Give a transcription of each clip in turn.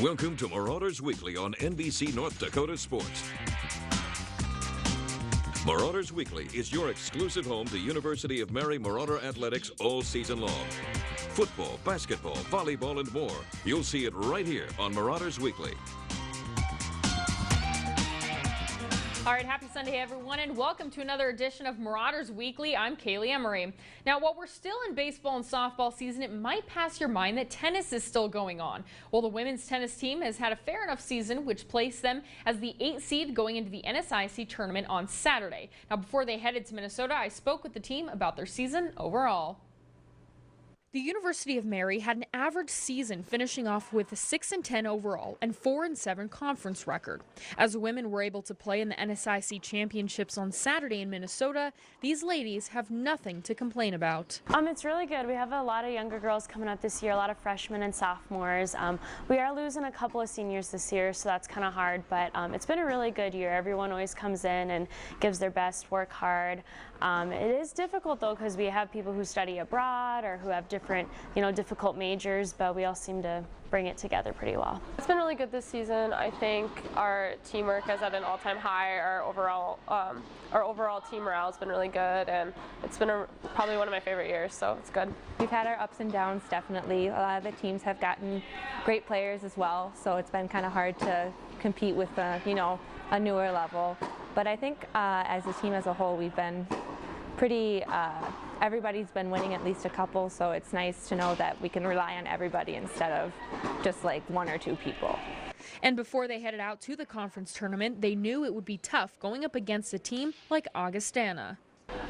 Welcome to Marauders Weekly on NBC North Dakota Sports. Marauders Weekly is your exclusive home to University of Mary Marauder athletics all season long. Football, basketball, volleyball, and more. You'll see it right here on Marauders Weekly. All right, happy Sunday, everyone, and welcome to another edition of Marauders Weekly. I'm Kaleigh Emery. Now, while we're still in baseball and softball season, it might pass your mind that tennis is still going on. Well, the women's tennis team has had a fair enough season, which placed them as the 8th seed going into the NSIC tournament on Saturday. Now, before they headed to Minnesota, I spoke with the team about their season overall. The University of Mary had an average season, finishing off with a 6-10 overall and 4-7 conference record. As the women were able to play in the NSIC championships on Saturday in Minnesota, these ladies have nothing to complain about. It's really good. We have a lot of younger girls coming up this year, a lot of freshmen and sophomores. We are losing a couple of seniors this year, so that's kind of hard, but it's been a really good year. Everyone always comes in and gives their best, work hard. It is difficult though, because we have people who study abroad or who have different, difficult majors, but we all seem to bring it together pretty well. It's been really good this season. I think our teamwork is at an all-time high. Our overall team morale has been really good, and it's been probably one of my favorite years, so it's good. We've had our ups and downs, definitely. A lot of the teams have gotten great players as well, so it's been kind of hard to compete with a newer level. But I think as a team as a whole, we've been pretty, everybody's been winning at least a couple, so it's nice to know that we can rely on everybody instead of just like one or two people. And before they headed out to the conference tournament, they knew it would be tough going up against a team like Augustana.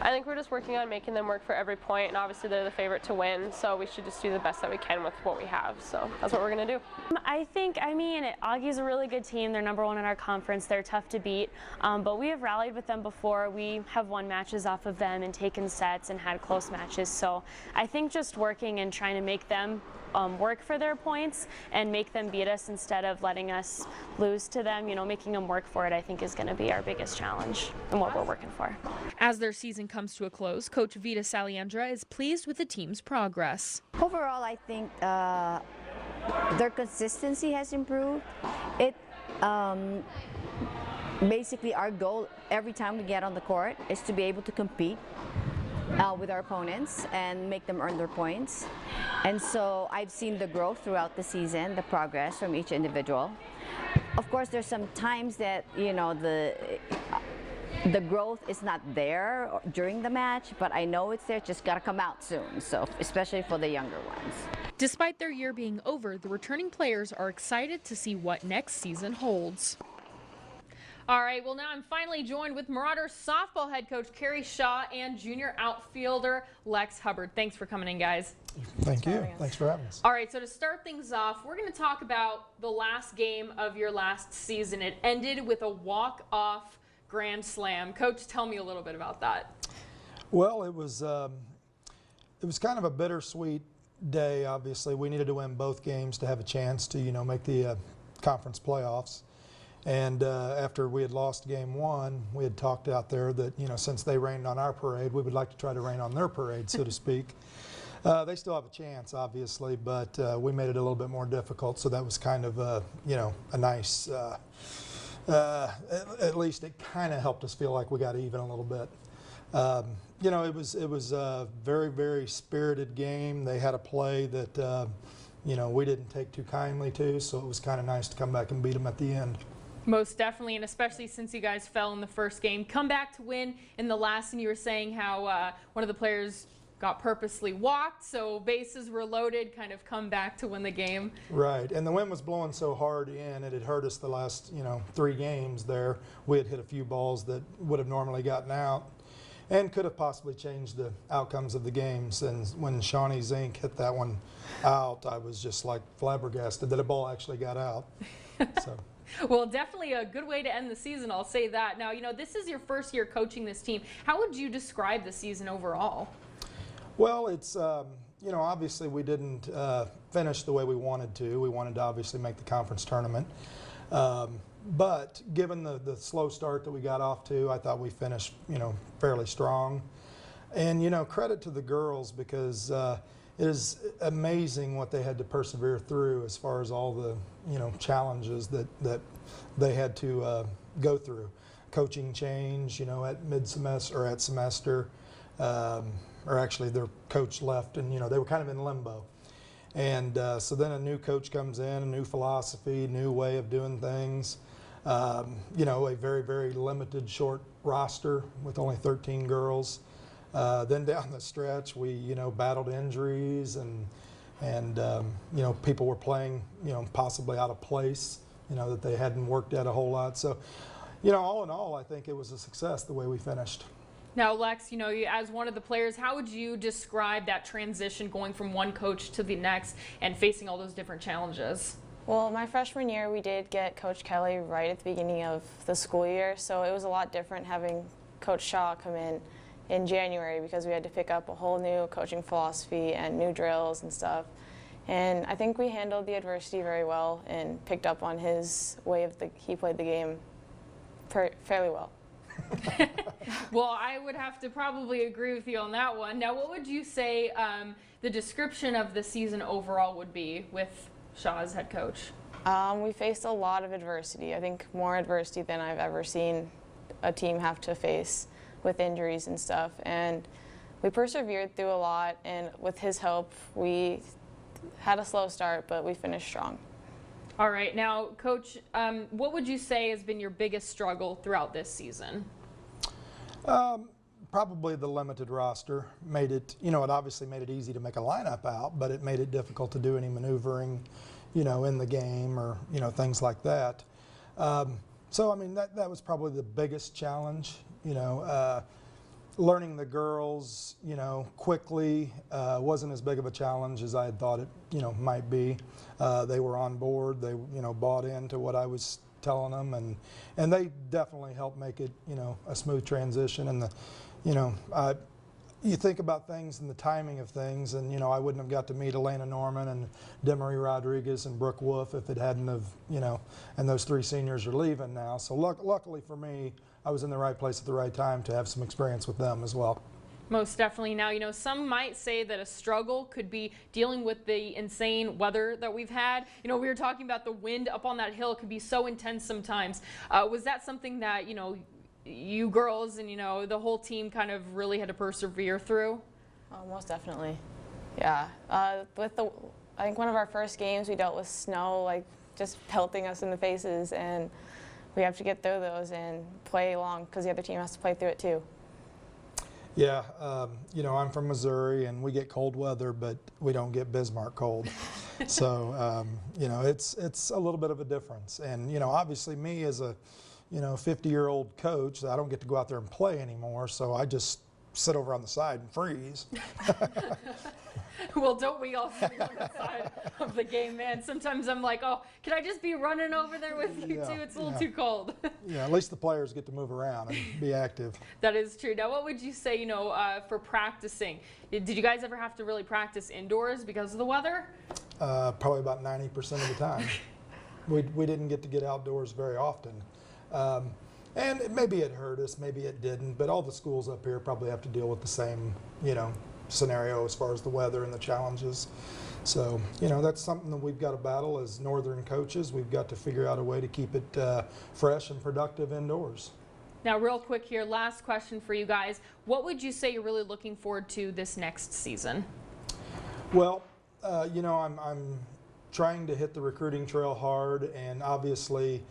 I think we're just working on making them work for every point, and obviously they're the favorite to win, so we should just do the best that we can with what we have. So that's what we're going to do. Augie's a really good team. They're #1 in our conference. They're tough to beat, but we have rallied with them before. We have won matches off of them and taken sets and had close matches. So I think just working and trying to make them work for their points and make them beat us instead of letting us lose to them, making them work for it, I think is going to be our biggest challenge and what we're working for. As their season comes to a close, Coach Vita Saliendra is pleased with the team's progress. Overall, I think their consistency has improved. Basically, our goal every time we get on the court is to be able to compete with our opponents and make them earn their points. And so I've seen the growth throughout the season, the progress from each individual. Of course, there's some times that, the growth is not there during the match, but I know it's there, it's just got to come out soon, so especially for the younger ones. Despite their year being over, the returning players are excited to see what next season holds. All right, well, now I'm finally joined with Marauders softball head coach Carrie Shaw and junior outfielder Lex Hubbard. Thanks for coming in, guys. Thank you. Thanks for having us. All right, so to start things off, we're going to talk about the last game of your last season. It ended with a walk-off grand slam. Coach, tell me a little bit about that. Well, it was kind of a bittersweet day. Obviously, we needed to win both games to have a chance to make the conference playoffs. And after we had lost game one, we had talked out there that, since they rained on our parade, we would like to try to rain on their parade, so to speak. They still have a chance, obviously, but we made it a little bit more difficult, so that was kind of, a nice, at least it kind of helped us feel like we got even a little bit. It was a very, very spirited game. They had a play that, we didn't take too kindly to, so it was kind of nice to come back and beat them at the end. Most definitely, and especially since you guys fell in the first game. Come back to win in the last, and you were saying how one of the players got purposely walked, so bases were loaded, kind of come back to win the game. Right, and the wind was blowing so hard in, it had hurt us the last, 3 games there. We had hit a few balls that would have normally gotten out and could have possibly changed the outcomes of the games. And when Shawnee Zink hit that one out, I was just like flabbergasted that a ball actually got out. So. Well, definitely a good way to end the season, I'll say that. Now, this is your first year coaching this team. How would you describe the season overall? Well, it's, obviously we didn't finish the way we wanted to. We wanted to obviously make the conference tournament. But given the slow start that we got off to, I thought we finished, fairly strong. And, credit to the girls because it is amazing what they had to persevere through as far as all the challenges that they had to go through. Coaching change, at mid-semester or at semester, or actually their coach left, and they were kind of in limbo. And so then a new coach comes in, a new philosophy, new way of doing things. A very, very limited, short roster with only 13 girls. Then down the stretch, we battled injuries, and people were playing possibly out of place, that they hadn't worked at a whole lot. So, all in all, I think it was a success the way we finished. Now, Lex, as one of the players, how would you describe that transition going from one coach to the next and facing all those different challenges? Well, my freshman year, we did get Coach Kaleigh right at the beginning of the school year, so it was a lot different having Coach Shaw come in January, because we had to pick up a whole new coaching philosophy and new drills and stuff. And I think we handled the adversity very well and picked up on his way of he played the game fairly well. Well, I would have to probably agree with you on that one. Now, what would you say the description of the season overall would be with Shaw as head coach? We faced a lot of adversity. I think more adversity than I've ever seen a team have to face, with injuries and stuff. And we persevered through a lot, and with his help, we had a slow start, but we finished strong. All right. Now, Coach, what would you say has been your biggest struggle throughout this season? Probably the limited roster made it, it obviously made it easy to make a lineup out, but it made it difficult to do any maneuvering, in the game, or, things like that. So, I mean, that was probably the biggest challenge, learning the girls, quickly wasn't as big of a challenge as I had thought it, might be. They were on board. They, bought into what I was telling them, and they definitely helped make it, a smooth transition. And you think about things and the timing of things, and I wouldn't have got to meet Elena Norman and Emery Rodriguez and Brooke Wolf if it hadn't have, and those three seniors are leaving now. So luckily for me, I was in the right place at the right time to have some experience with them as well. Most definitely. Now, some might say that a struggle could be dealing with the insane weather that we've had. We were talking about the wind up on that hill could be so intense sometimes. Was that something that, you girls and, the whole team kind of really had to persevere through? Oh, most definitely. Yeah. I think one of our first games, we dealt with snow, just pelting us in the faces, and we have to get through those and play along, because the other team has to play through it too. Yeah, I'm from Missouri, and we get cold weather, but we don't get Bismarck cold. So, it's a little bit of a difference. And, obviously me as a, 50-year-old coach, I don't get to go out there and play anymore, so I just sit over on the side and freeze. Well, don't we all sit on the side of the game, man? Sometimes I'm like, oh, can I just be running over there with you too? It's a little too cold. Yeah, at least the players get to move around and be active. That is true. Now, what would you say, for practicing? Did you guys ever have to really practice indoors because of the weather? Probably about 90% of the time. We didn't get to get outdoors very often. And maybe it hurt us, maybe it didn't, but all the schools up here probably have to deal with the same, scenario as far as the weather and the challenges. So, that's something that we've got to battle as Northern coaches. We've got to figure out a way to keep it fresh and productive indoors. Now, real quick here, last question for you guys. What would you say you're really looking forward to this next season? Well, I'm trying to hit the recruiting trail hard, and obviously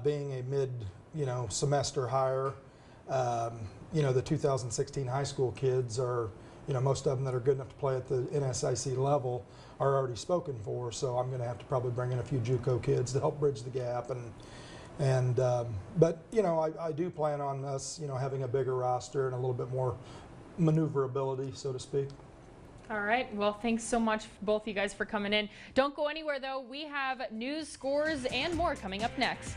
being a mid, semester hire, the 2016 high school kids are, most of them that are good enough to play at the NSIC level are already spoken for. So I'm going to have to probably bring in a few JUCO kids to help bridge the gap. But I do plan on us, having a bigger roster and a little bit more maneuverability, so to speak. All right. Well, thanks so much, both of you guys, for coming in. Don't go anywhere, though. We have news, scores, and more coming up next.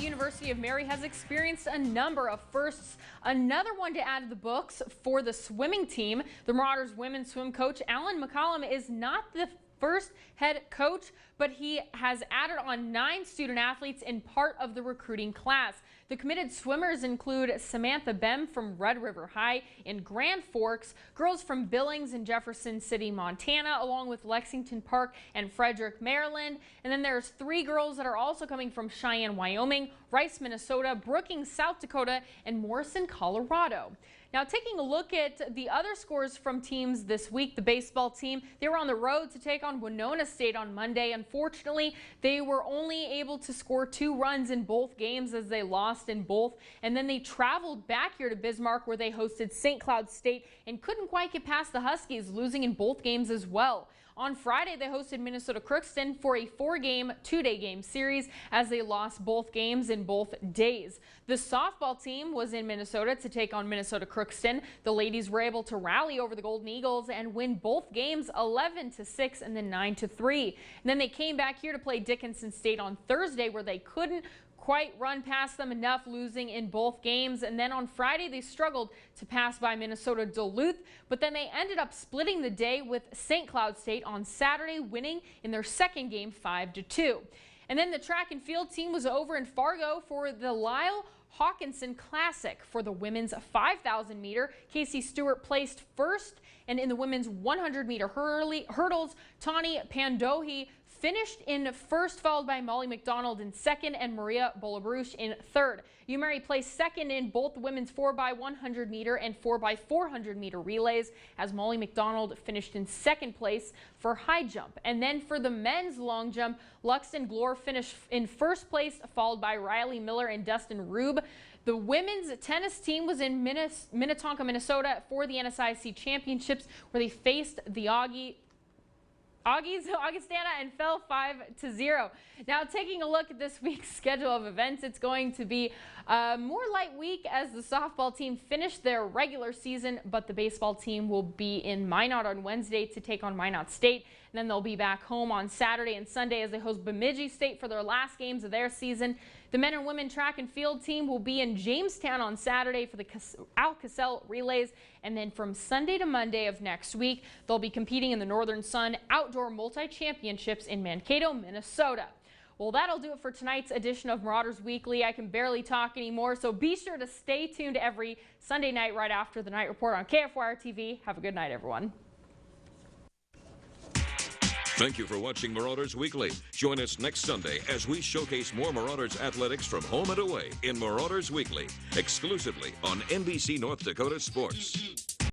University of Mary has experienced a number of firsts. Another one to add to the books for the swimming team. The Marauders women's swim coach Alan McCollum is not the first head coach, but he has added on 9 student athletes in part of the recruiting class. The committed swimmers include Samantha Bem from Red River High in Grand Forks, girls from Billings and Jefferson City, Montana, along with Lexington Park and Frederick, Maryland. And then there's 3 girls that are also coming from Cheyenne, Wyoming, Rice, Minnesota, Brookings, South Dakota, and Morrison, Colorado. Now, taking a look at the other scores from teams this week, the baseball team, they were on the road to take on Winona State on Monday. Unfortunately, they were only able to score 2 runs in both games as they lost in both. And then they traveled back here to Bismarck where they hosted St. Cloud State and couldn't quite get past the Huskies, losing in both games as well. On Friday, they hosted Minnesota Crookston for a 4-game, 2-day game series as they lost both games in both days. The softball team was in Minnesota to take on Minnesota Crookston. The ladies were able to rally over the Golden Eagles and win both games 11-6 and then 9-3. And then they came back here to play Dickinson State on Thursday where they couldn't quite run past them enough, losing in both games. And then on Friday, they struggled to pass by Minnesota Duluth, but then they ended up splitting the day with St. Cloud State on Saturday, winning in their second game 5-2. And then the track and field team was over in Fargo for the Lyle Hawkinson Classic. For the women's 5,000 meter, Casey Stewart placed first, and in the women's 100-meter hurdles, Tawny Pandohi finished in first, followed by Molly McDonald in second and Maria Bolabrush in third. Emery placed second in both the women's 4x100 meter and 4x400 meter relays, as Molly McDonald finished in second place for high jump. And then for the men's long jump, Luxton Glore finished in first place, followed by Riley Miller and Dustin Rube. The women's tennis team was in Minnetonka, Minnesota for the NSIC Championships, where they faced the Augustana and fell 5-0. Now, taking a look at this week's schedule of events, it's going to be a more light week as the softball team finished their regular season, but the baseball team will be in Minot on Wednesday to take on Minot State. And then they'll be back home on Saturday and Sunday as they host Bemidji State for their last games of their season. The men and women track and field team will be in Jamestown on Saturday for the Al-Cassell relays. And then from Sunday to Monday of next week, they'll be competing in the Northern Sun Outdoor Multi-Championships in Mankato, Minnesota. Well, that'll do it for tonight's edition of Marauders Weekly. I can barely talk anymore, so be sure to stay tuned every Sunday night right after the night report on KFYR-TV. Have a good night, everyone. Thank you for watching Marauders Weekly. Join us next Sunday as we showcase more Marauders athletics from home and away in Marauders Weekly, exclusively on NBC North Dakota Sports.